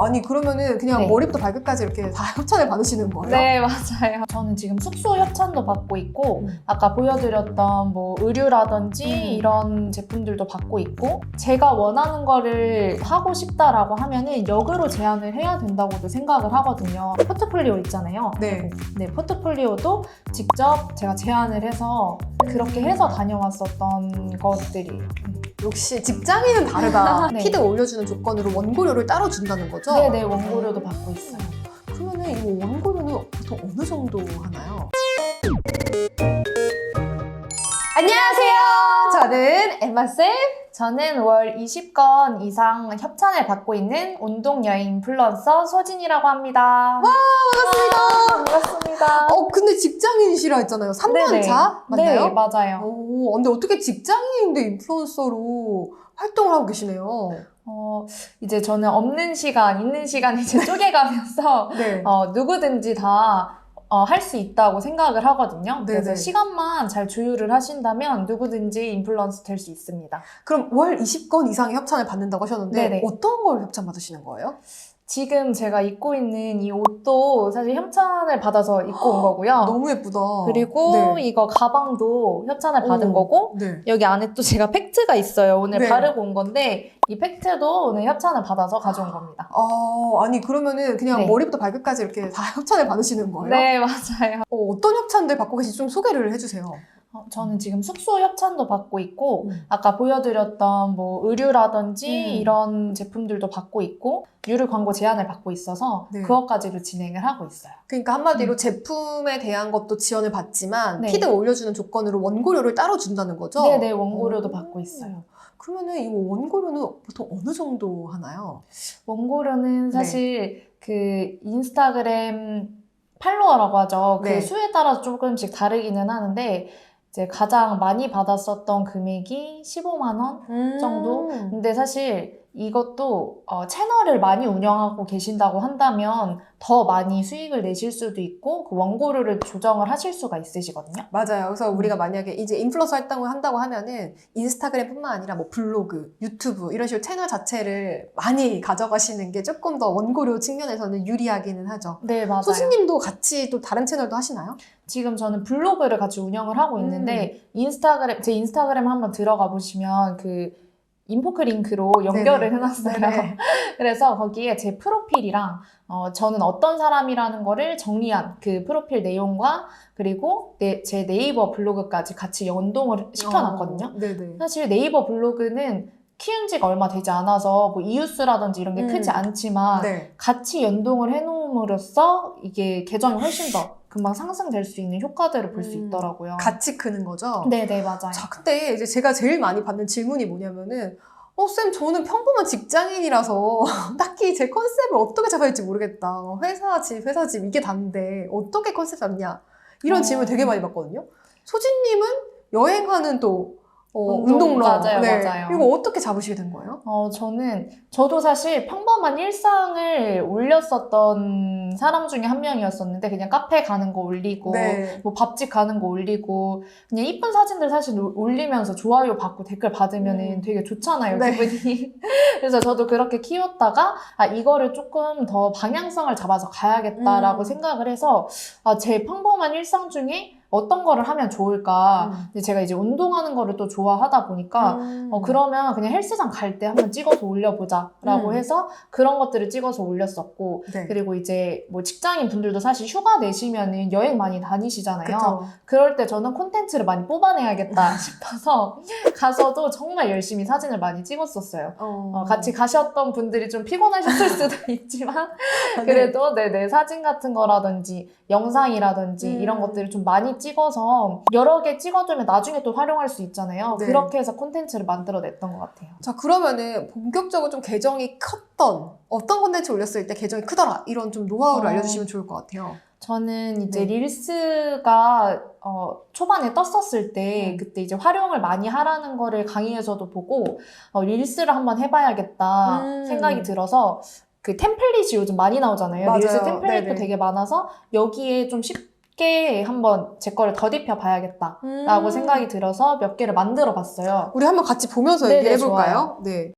아니 그러면은 그냥 네. 머리부터 발끝까지 이렇게 다 협찬을 받으시는 거예요? 네, 맞아요. 저는 지금 숙소 협찬도 받고 있고 음. 아까 보여드렸던 뭐 의류라든지 이런 제품들도 받고 있고 제가 원하는 거를 하고 싶다라고 하면은 역으로 제안을 해야 된다고도 생각을 하거든요. 포트폴리오 있잖아요. 네. 네, 포트폴리오도 직접 제가 제안을 해서 그렇게 해서 다녀왔었던 것들이에요. 역시 직장인은 다르다. 네. 피드 올려주는 조건으로 원고료를 따로 준다는 거죠? 네네, 원고료도 받고 있어요. 그러면은 이 원고료는 보통 어느 정도 하나요? 안녕하세요. 저는 엠마쌤. 저는 월 20건 이상 협찬을 받고 있는 운동여행 인플루언서 소진이라고 합니다. 반갑습니다. 반갑습니다. 근데 직장인이시라 했잖아요. 3년 네네. 차? 맞나요? 네, 맞아요. 근데 어떻게 직장인인데 인플루언서로 활동을 하고 계시네요? 이제 저는 없는 시간, 있는 시간 이제 쪼개가면서 네. 누구든지 다 할 수 있다고 생각을 하거든요. 그래서 네네. 시간만 잘 조율을 하신다면 누구든지 인플루언서 될 수 있습니다. 그럼 월 20건 이상의 협찬을 받는다고 하셨는데 네네. 어떤 걸 협찬 받으시는 거예요? 지금 제가 입고 있는 이 옷도 사실 협찬을 받아서 입고 온 거고요. 너무 예쁘다. 그리고 네. 이거 가방도 협찬을 받은 오, 거고 네. 여기 안에 또 제가 팩트가 있어요. 오늘 네. 바르고 온 건데 이 팩트도 오늘 협찬을 받아서 가져온 겁니다. 아니 그러면은 그냥 네. 머리부터 발끝까지 이렇게 다 협찬을 받으시는 거예요? 네, 맞아요. 어떤 협찬들 받고 계신지 좀 소개를 해주세요. 저는 지금 숙소 협찬도 받고 있고 음. 아까 보여드렸던 뭐 의류라든지 음. 이런 제품들도 받고 있고 유료 광고 제안을 받고 있어서 네. 그것까지도 진행을 하고 있어요. 그러니까 한마디로 제품에 대한 것도 지원을 받지만 네. 피드 올려주는 조건으로 원고료를 따로 준다는 거죠? 네네, 원고료도 오. 받고 있어요. 그러면은 이 원고료는 보통 어느 정도 하나요? 원고료는 네. 사실 그 인스타그램 팔로워라고 하죠. 네. 그 수에 따라서 조금씩 다르기는 하는데 이제 가장 많이 받았었던 금액이 15만 원 정도? 근데 사실 이것도 채널을 많이 운영하고 계신다고 한다면 더 많이 수익을 내실 수도 있고 그 원고료를 조정을 하실 수가 있으시거든요. 맞아요. 그래서 우리가 만약에 이제 인플루언서 활동을 한다고 하면은 인스타그램뿐만 아니라 뭐 블로그, 유튜브 이런 식으로 채널 자체를 많이 가져가시는 게 조금 더 원고료 측면에서는 유리하기는 하죠. 네, 맞아요. 소진님도 같이 또 다른 채널도 하시나요? 지금 저는 블로그를 같이 운영을 하고 있는데 제 인스타그램 한번 들어가 보시면 그 인포크 링크로 연결을 네네. 해놨어요. 네네. 그래서 거기에 제 프로필이랑 저는 어떤 사람이라는 거를 정리한 그 프로필 내용과 그리고 제 네이버 블로그까지 같이 연동을 시켜놨거든요. 네네. 사실 네이버 블로그는 키운 지가 얼마 되지 않아서 뭐 이웃수라든지 이런 게 크지 않지만 네. 같이 연동을 해놓음으로써 이게 계정이 훨씬 더 금방 상승될 수 있는 효과들을 볼 수 있더라고요. 같이 크는 거죠? 네네, 맞아요. 자, 근데 이제 제가 제일 많이 받는 질문이 뭐냐면은 쌤, 저는 평범한 직장인이라서 딱히 제 컨셉을 어떻게 잡아야 할지 모르겠다. 회사 집 이게 다인데 어떻게 컨셉 잡냐? 이런 질문 되게 많이 받거든요. 소진님은 여행하는 또 운동러. 맞아요, 네. 맞아요. 이거 어떻게 잡으시게 된 거예요? 저도 사실 평범한 일상을 올렸었던 사람 중에 한 명이었었는데, 그냥 카페 가는 거 올리고, 네. 뭐 밥집 가는 거 올리고, 그냥 이쁜 사진들 사실 올리면서 좋아요 받고 댓글 받으면 되게 좋잖아요, 네. 기분이. 그래서 저도 그렇게 키웠다가, 이거를 조금 더 방향성을 잡아서 가야겠다라고 생각을 해서, 제 평범한 일상 중에 어떤 거를 하면 좋을까. 근데 제가 이제 운동하는 거를 또 좋아하다 보니까, 그러면 그냥 헬스장 갈 때 한번 찍어서 올려보자 라고 해서 그런 것들을 찍어서 올렸었고, 네. 그리고 이제 뭐 직장인 분들도 사실 휴가 내시면은 여행 많이 다니시잖아요. 그쵸. 그럴 때 저는 콘텐츠를 많이 뽑아내야겠다 싶어서 가서도 정말 열심히 사진을 많이 찍었었어요. 같이 가셨던 분들이 좀 피곤하셨을 수도 있지만, 그래도 내 사진 같은 거라든지 영상이라든지 이런 것들을 좀 많이 찍어서 여러 개 찍어두면 나중에 또 활용할 수 있잖아요. 네. 그렇게 해서 콘텐츠를 만들어냈던 것 같아요. 자, 그러면은 본격적으로 좀 계정이 컸던 어떤 콘텐츠 올렸을 때 계정이 크더라 이런 좀 노하우를 알려주시면 좋을 것 같아요. 저는 이제 네. 릴스가 초반에 떴었을 때 그때 이제 활용을 많이 하라는 거를 강의에서도 보고 릴스를 한번 해봐야겠다 생각이 들어서 그 템플릿이 요즘 많이 나오잖아요. 맞아요. 릴스 템플릿도 네네. 되게 많아서 여기에 좀 쉽게 한번 제 거를 더딥혀 봐야겠다라고 생각이 들어서 몇 개를 만들어 봤어요. 우리 한번 같이 보면서 네네, 얘기해 볼까요? 좋아요. 네.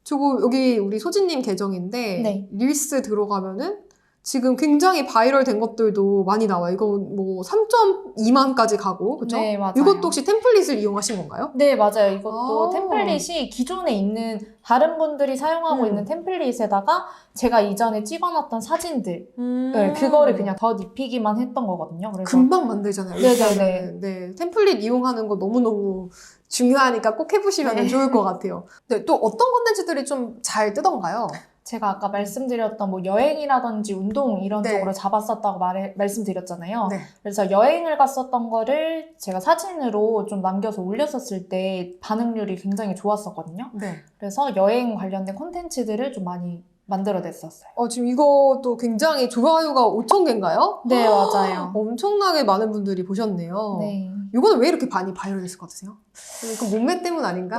저거 여기 우리 소진님 계정인데 네. 릴스 들어가면은 지금 굉장히 바이럴 된 것들도 많이 나와요. 이거 뭐 3.2만까지 가고, 그쵸? 네, 맞아요. 이것도 혹시 템플릿을 이용하신 건가요? 네, 맞아요. 이것도 아. 템플릿이 기존에 있는 다른 분들이 사용하고 있는 템플릿에다가 제가 이전에 찍어놨던 사진들 그거를 그냥 더 입히기만 했던 거거든요. 그래서 금방 만들잖아요. 네네네. 일단은. 네, 템플릿 이용하는 거 너무너무 중요하니까 꼭 해보시면 네. 좋을 것 같아요. 네, 또 어떤 콘텐츠들이 좀 잘 뜨던가요? 제가 아까 말씀드렸던 뭐 여행이라든지 운동 이런 네. 쪽으로 잡았었다고 말씀드렸잖아요. 네. 그래서 여행을 갔었던 거를 제가 사진으로 좀 남겨서 올렸었을 때 반응률이 굉장히 좋았었거든요. 네. 그래서 여행 관련된 콘텐츠들을 좀 많이 만들어냈었어요. 지금 이것도 굉장히 좋아요가 5,000개인가요? 네, 맞아요. 엄청나게 많은 분들이 보셨네요. 네. 이거는 왜 이렇게 많이 바이럴됐을 것 같으세요? 그 몸매 때문 아닌가?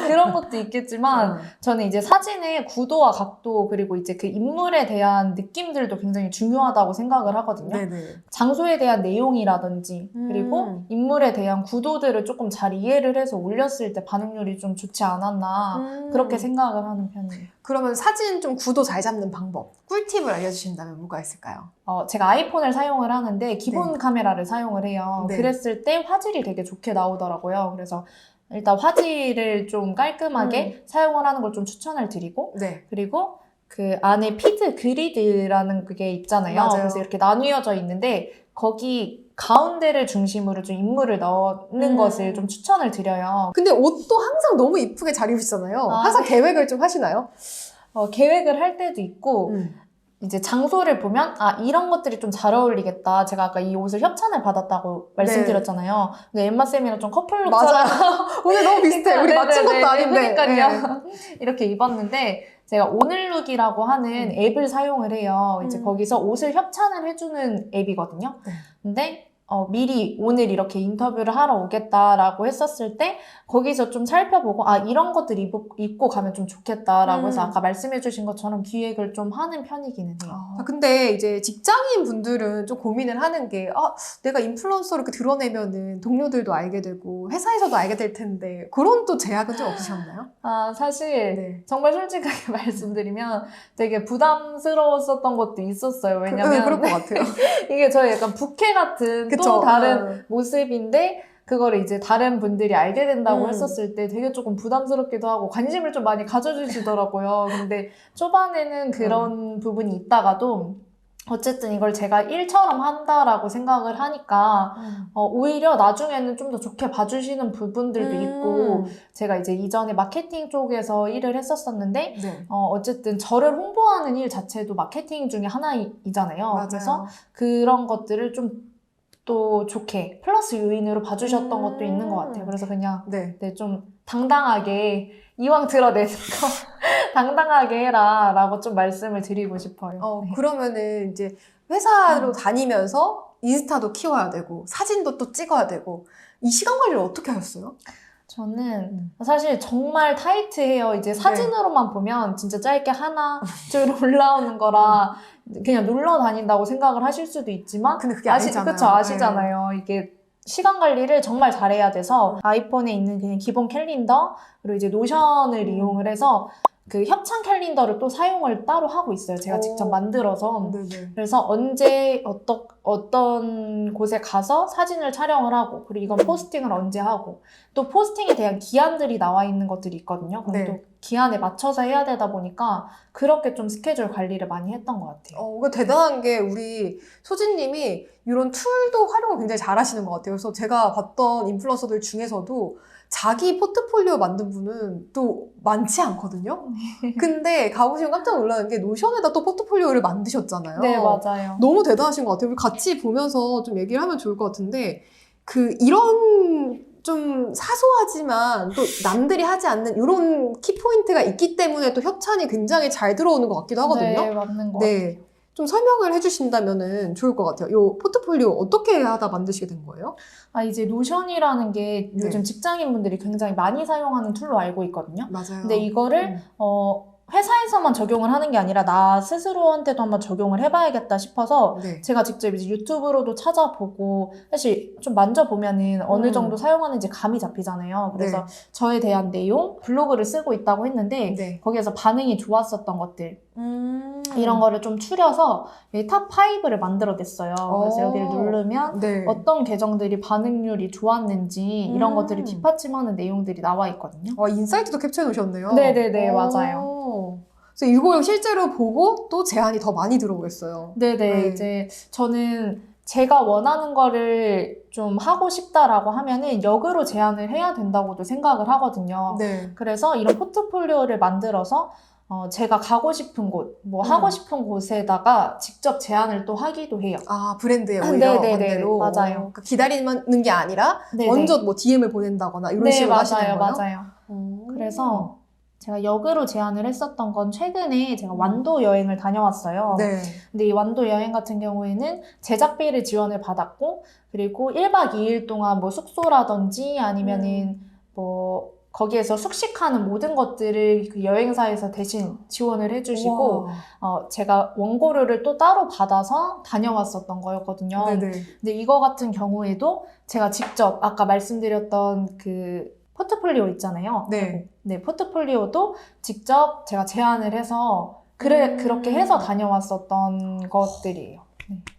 그런 것도 있겠지만 저는 이제 사진의 구도와 각도 그리고 이제 그 인물에 대한 느낌들도 굉장히 중요하다고 생각을 하거든요. 네네. 장소에 대한 내용이라든지 그리고 인물에 대한 구도들을 조금 잘 이해를 해서 올렸을 때 반응률이 좀 좋지 않았나 그렇게 생각을 하는 편이에요. 그러면 사진 좀 구도 잘 잡는 방법, 꿀팁을 알려주신다면 뭐가 있을까요? 제가 아이폰을 사용을 하는데 기본 네. 카메라를 사용을 해요. 네. 그랬을 때 화질이 되게 좋게 나오더라고요. 그래서 일단 화질을 좀 깔끔하게 사용을 하는 걸 좀 추천을 드리고 네. 그리고 그 안에 피드 그리드라는 그게 있잖아요. 맞아요. 그래서 이렇게 나뉘어져 있는데 거기 가운데를 중심으로 좀 인물을 넣는 것을 좀 추천을 드려요. 근데 옷도 항상 너무 이쁘게 잘 입으시잖아요. 아, 항상 계획을 좀 하시나요? 계획을 할 때도 있고 이제 장소를 보면 이런 것들이 좀 잘 어울리겠다. 제가 아까 이 옷을 협찬을 받았다고 말씀드렸잖아요. 근데 엠마쌤이랑 좀 커플룩처럼 맞아요. 오늘 너무 비슷해. 우리 맞춘 것도 아닌데. 그러니까요. 이렇게 입었는데 제가 오늘룩이라고 하는 앱을 사용을 해요. 이제 거기서 옷을 협찬을 해주는 앱이거든요. 네. 근데 미리 오늘 이렇게 인터뷰를 하러 오겠다라고 했었을 때 거기서 좀 살펴보고 이런 것들 입고 가면 좀 좋겠다라고 해서 아까 말씀해주신 것처럼 기획을 좀 하는 편이기는 해요. 근데 이제 직장인 분들은 좀 고민을 하는 게 내가 인플루언서로 이렇게 드러내면은 동료들도 알게 되고 회사에서도 알게 될 텐데 그런 또 제약은 좀 없으셨나요? 사실 네. 정말 솔직하게 말씀드리면 되게 부담스러웠었던 것도 있었어요. 왜냐면 그럴 것 같아요. 이게 저희 약간 부캐 같은 그쵸? 또 다른 모습인데 그거를 이제 다른 분들이 알게 된다고 했었을 때 되게 조금 부담스럽기도 하고 관심을 좀 많이 가져주시더라고요. 근데 초반에는 그런 부분이 있다가도 어쨌든 이걸 제가 일처럼 한다라고 생각을 하니까 오히려 나중에는 좀 더 좋게 봐주시는 부분들도 있고 제가 이제 이전에 마케팅 쪽에서 일을 했었었는데 네. 어쨌든 저를 홍보하는 일 자체도 마케팅 중에 하나이잖아요. 맞아요. 그래서 그런 것들을 좀 또 좋게 플러스 요인으로 봐주셨던 것도 있는 것 같아요. 그래서 그냥 네. 좀 당당하게 이왕 드러내는 거 당당하게 해라 라고 좀 말씀을 드리고 싶어요. 네. 그러면은 이제 회사로 다니면서 인스타도 키워야 되고 사진도 또 찍어야 되고 이 시간 관리를 어떻게 하셨어요? 저는 사실 정말 타이트해요. 이제 사진으로만 보면 진짜 짧게 하나 줄 올라오는 거라 그냥 놀러 다닌다고 생각을 하실 수도 있지만 근데 그게 아니잖아요. 그쵸, 아시잖아요. 이게 시간 관리를 정말 잘해야 돼서 아이폰에 있는 그냥 기본 캘린더 그리고 이제 노션을 이용을 해서 그 협찬 캘린더를 또 사용을 따로 하고 있어요. 제가 직접 만들어서. 네네. 그래서 언제 어떤 곳에 가서 사진을 촬영을 하고 그리고 이건 포스팅을 언제 하고 또 포스팅에 대한 기한들이 나와 있는 것들이 있거든요. 그럼 또 기한에 맞춰서 해야 되다 보니까 그렇게 좀 스케줄 관리를 많이 했던 것 같아요. 그러니까 대단한 게 우리 소진님이 이런 툴도 활용을 굉장히 잘 하시는 것 같아요. 그래서 제가 봤던 인플루언서들 중에서도 자기 포트폴리오 만든 분은 또 많지 않거든요. 근데 가보시면 깜짝 놀라는 게 노션에다 또 포트폴리오를 만드셨잖아요. 네, 맞아요. 너무 대단하신 것 같아요. 우리 같이 보면서 좀 얘기를 하면 좋을 것 같은데 이런 좀 사소하지만 또 남들이 하지 않는 이런 키포인트가 있기 때문에 또 협찬이 굉장히 잘 들어오는 것 같기도 하거든요. 네, 맞는 것 네. 같아요. 좀 설명을 해주신다면 좋을 것 같아요. 이 포트폴리오 어떻게 하다 만드시게 된 거예요? 이제 노션이라는 게 요즘 직장인분들이 굉장히 많이 사용하는 툴로 알고 있거든요. 맞아요. 근데 이거를 회사에서만 적용을 하는 게 아니라 나 스스로한테도 한번 적용을 해봐야겠다 싶어서 네. 제가 직접 이제 유튜브로도 찾아보고 사실 좀 만져보면은 어느 정도 사용하는지 감이 잡히잖아요. 그래서 네. 저에 대한 내용, 블로그를 쓰고 있다고 했는데 네. 거기에서 반응이 좋았었던 것들 이런 거를 좀 추려서 탑 5를 만들어냈어요. 그래서 여기를 누르면 네. 어떤 계정들이 반응률이 좋았는지 이런 것들이 뒷받침하는 내용들이 나와 있거든요. 인사이트도 캡처해 놓으셨네요. 네네네, 맞아요. 그래서 이걸 실제로 보고 또 제안이 더 많이 들어오겠어요. 네네, 네. 이제 저는 제가 원하는 거를 좀 하고 싶다라고 하면은 역으로 제안을 해야 된다고도 생각을 하거든요. 네. 그래서 이런 포트폴리오를 만들어서 제가 가고 싶은 곳, 뭐 하고 싶은 곳에다가 직접 제안을 또 하기도 해요. 아, 브랜드에 오히려 네네네, 원대로. 맞아요. 그러니까 기다리는 게 아니라 네네. 먼저 뭐 DM을 보낸다거나 이런 네, 식으로 맞아요, 하시는 거예요? 맞아요. 그래서 제가 역으로 제안을 했었던 건 최근에 제가 완도 여행을 다녀왔어요. 네. 근데 이 완도 여행 같은 경우에는 제작비를 지원을 받았고, 그리고 1박 2일 동안 뭐 숙소라든지 아니면은 뭐 거기에서 숙식하는 모든 것들을 그 여행사에서 대신 지원을 해주시고, 제가 원고료를 또 따로 받아서 다녀왔었던 거였거든요. 네네. 근데 이거 같은 경우에도 제가 직접 아까 말씀드렸던 그 포트폴리오 있잖아요. 네. 네, 포트폴리오도 직접 제가 제안을 해서 그렇게 해서 다녀왔었던 것들이에요.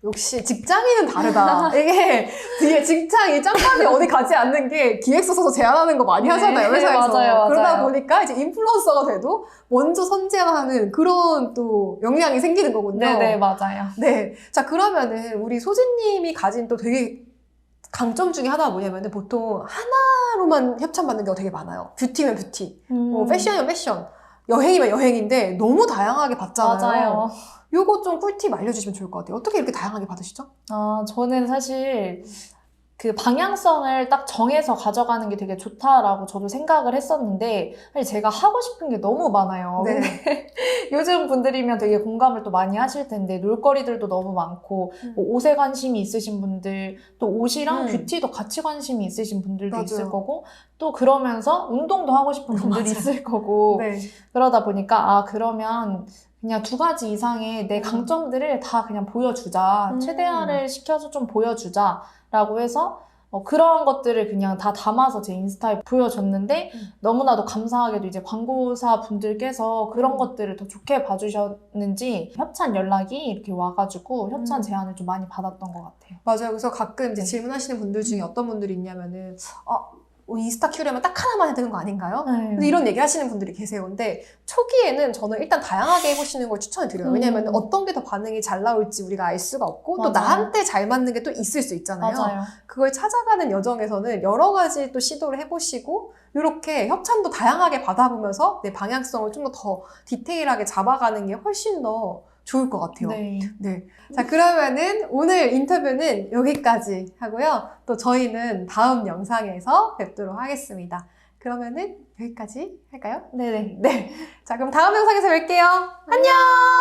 역시 직장인은 다르다. 이게 뒤에 직장이 짬밥이 어디 가지 않는 게 기획서 써서 제안하는 거 많이 네, 하잖아요, 회사에서. 맞아요. 그러다 보니까 이제 인플루언서가 돼도 먼저 선제하는 그런 또 역량이 생기는 거군요. 네네, 맞아요. 네. 자, 그러면은 우리 소진님이 가진 또 되게 강점 중에 하나가 뭐냐면은 보통 하나로만 협찬받는 경우가 되게 많아요. 뷰티면 뷰티, 뭐 패션이면 패션, 여행이면 여행인데 너무 다양하게 받잖아요. 맞아요. 요거 좀 꿀팁 알려주시면 좋을 것 같아요. 어떻게 이렇게 다양하게 받으시죠? 저는 사실 그 방향성을 딱 정해서 가져가는 게 되게 좋다라고 저도 생각을 했었는데 사실 제가 하고 싶은 게 너무 많아요. 네. 근데 요즘 분들이면 되게 공감을 또 많이 하실 텐데 놀거리들도 너무 많고 뭐 옷에 관심이 있으신 분들 또 옷이랑 뷰티도 같이 관심이 있으신 분들도 맞아요. 있을 거고 또 그러면서 운동도 하고 싶은 분들이 맞아요. 있을 거고 네. 그러다 보니까 그러면 그냥 2가지 이상의 내 강점들을 다 그냥 보여주자. 최대한을 시켜서 좀 보여주자. 라고 해서 그런 것들을 그냥 다 담아서 제 인스타에 보여줬는데 너무나도 감사하게도 이제 광고사 분들께서 그런 것들을 더 좋게 봐주셨는지 협찬 연락이 이렇게 와가지고 협찬 제안을 좀 많이 받았던 것 같아요. 맞아요. 그래서 가끔 이제 질문하시는 분들 중에 어떤 분들이 있냐면은 인스타 키우려면 딱 하나만 해야 되는 거 아닌가요? 근데 이런 얘기 하시는 분들이 계세요. 근데 초기에는 저는 일단 다양하게 해보시는 걸 추천을 드려요. 왜냐면 어떤 게 더 반응이 잘 나올지 우리가 알 수가 없고 또 맞아요. 나한테 잘 맞는 게 또 있을 수 있잖아요. 맞아요. 그걸 찾아가는 여정에서는 여러 가지 또 시도를 해보시고 이렇게 협찬도 다양하게 받아보면서 내 방향성을 좀 더 디테일하게 잡아가는 게 훨씬 더 좋을 것 같아요. 네. 네. 자, 그러면은 오늘 인터뷰는 여기까지 하고요. 또 저희는 다음 영상에서 뵙도록 하겠습니다. 그러면은 여기까지 할까요? 네네. 네. 자, 그럼 다음 영상에서 뵐게요. 안녕!